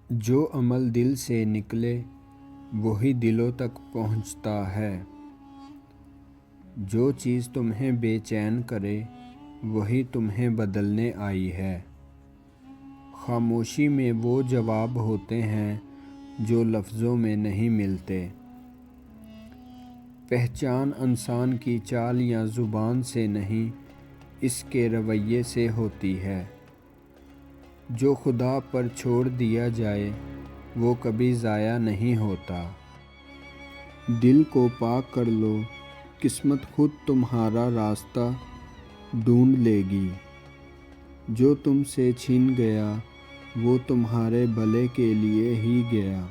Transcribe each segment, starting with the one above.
جو عمل دل سے نکلے وہی دلوں تک پہنچتا ہے۔ جو چیز تمہیں بے چین کرے وہی تمہیں بدلنے آئی ہے۔ خاموشی میں وہ جواب ہوتے ہیں جو لفظوں میں نہیں ملتے۔ پہچان انسان کی چال یا زبان سے نہیں، اس کے رویے سے ہوتی ہے۔ جو خدا پر چھوڑ دیا جائے وہ کبھی ضائع نہیں ہوتا۔ دل کو پاک کر لو، قسمت خود تمہارا راستہ ڈھونڈ لے گی۔ جو تم سے چھن گیا وہ تمہارے بھلے کے لیے ہی گیا۔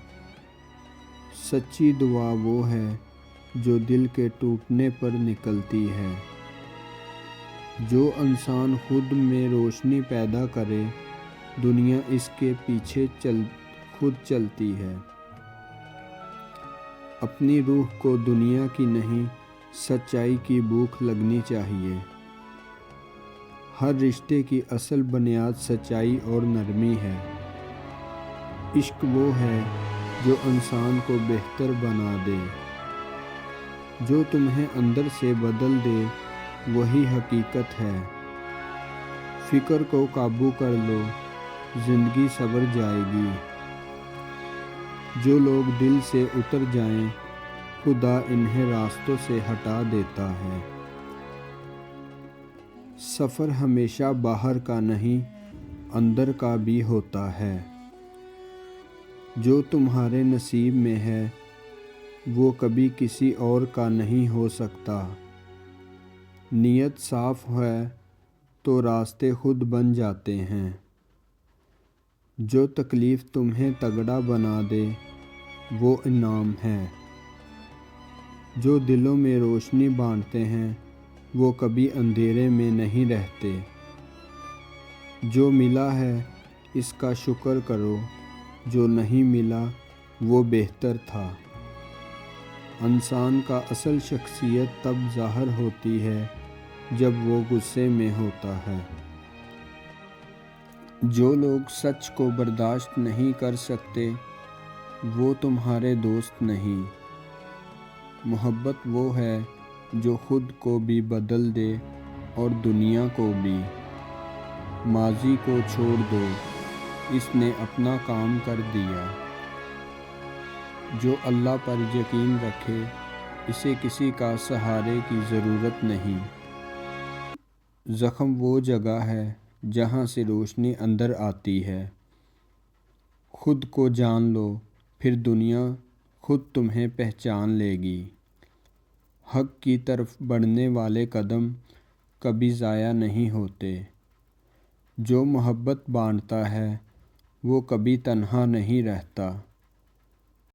سچی دعا وہ ہے جو دل کے ٹوٹنے پر نکلتی ہے۔ جو انسان خود میں روشنی پیدا کرے دنیا اس کے پیچھے خود چلتی ہے۔ اپنی روح کو دنیا کی نہیں سچائی کی بھوک لگنی چاہیے۔ ہر رشتے کی اصل بنیاد سچائی اور نرمی ہے۔ عشق وہ ہے جو انسان کو بہتر بنا دے۔ جو تمہیں اندر سے بدل دے وہی حقیقت ہے۔ فکر کو قابو کر لو، زندگی سنور جائے گی۔ جو لوگ دل سے اتر جائیں خدا انہیں راستوں سے ہٹا دیتا ہے۔ سفر ہمیشہ باہر کا نہیں اندر کا بھی ہوتا ہے۔ جو تمہارے نصیب میں ہے وہ کبھی کسی اور کا نہیں ہو سکتا۔ نیت صاف ہے تو راستے خود بن جاتے ہیں۔ جو تکلیف تمہیں تگڑا بنا دے وہ انعام ہے۔ جو دلوں میں روشنی بانٹتے ہیں وہ کبھی اندھیرے میں نہیں رہتے۔ جو ملا ہے اس کا شکر کرو، جو نہیں ملا وہ بہتر تھا۔ انسان کا اصل شخصیت تب ظاہر ہوتی ہے جب وہ غصے میں ہوتا ہے۔ جو لوگ سچ کو برداشت نہیں کر سکتے وہ تمہارے دوست نہیں۔ محبت وہ ہے جو خود کو بھی بدل دے اور دنیا کو بھی۔ ماضی کو چھوڑ دو، اس نے اپنا کام کر دیا۔ جو اللہ پر یقین رکھے اسے کسی کا سہارے کی ضرورت نہیں۔ زخم وہ جگہ ہے جہاں سے روشنی اندر آتی ہے۔ خود کو جان لو پھر دنیا خود تمہیں پہچان لے گی۔ حق کی طرف بڑھنے والے قدم کبھی ضائع نہیں ہوتے۔ جو محبت بانٹتا ہے وہ کبھی تنہا نہیں رہتا۔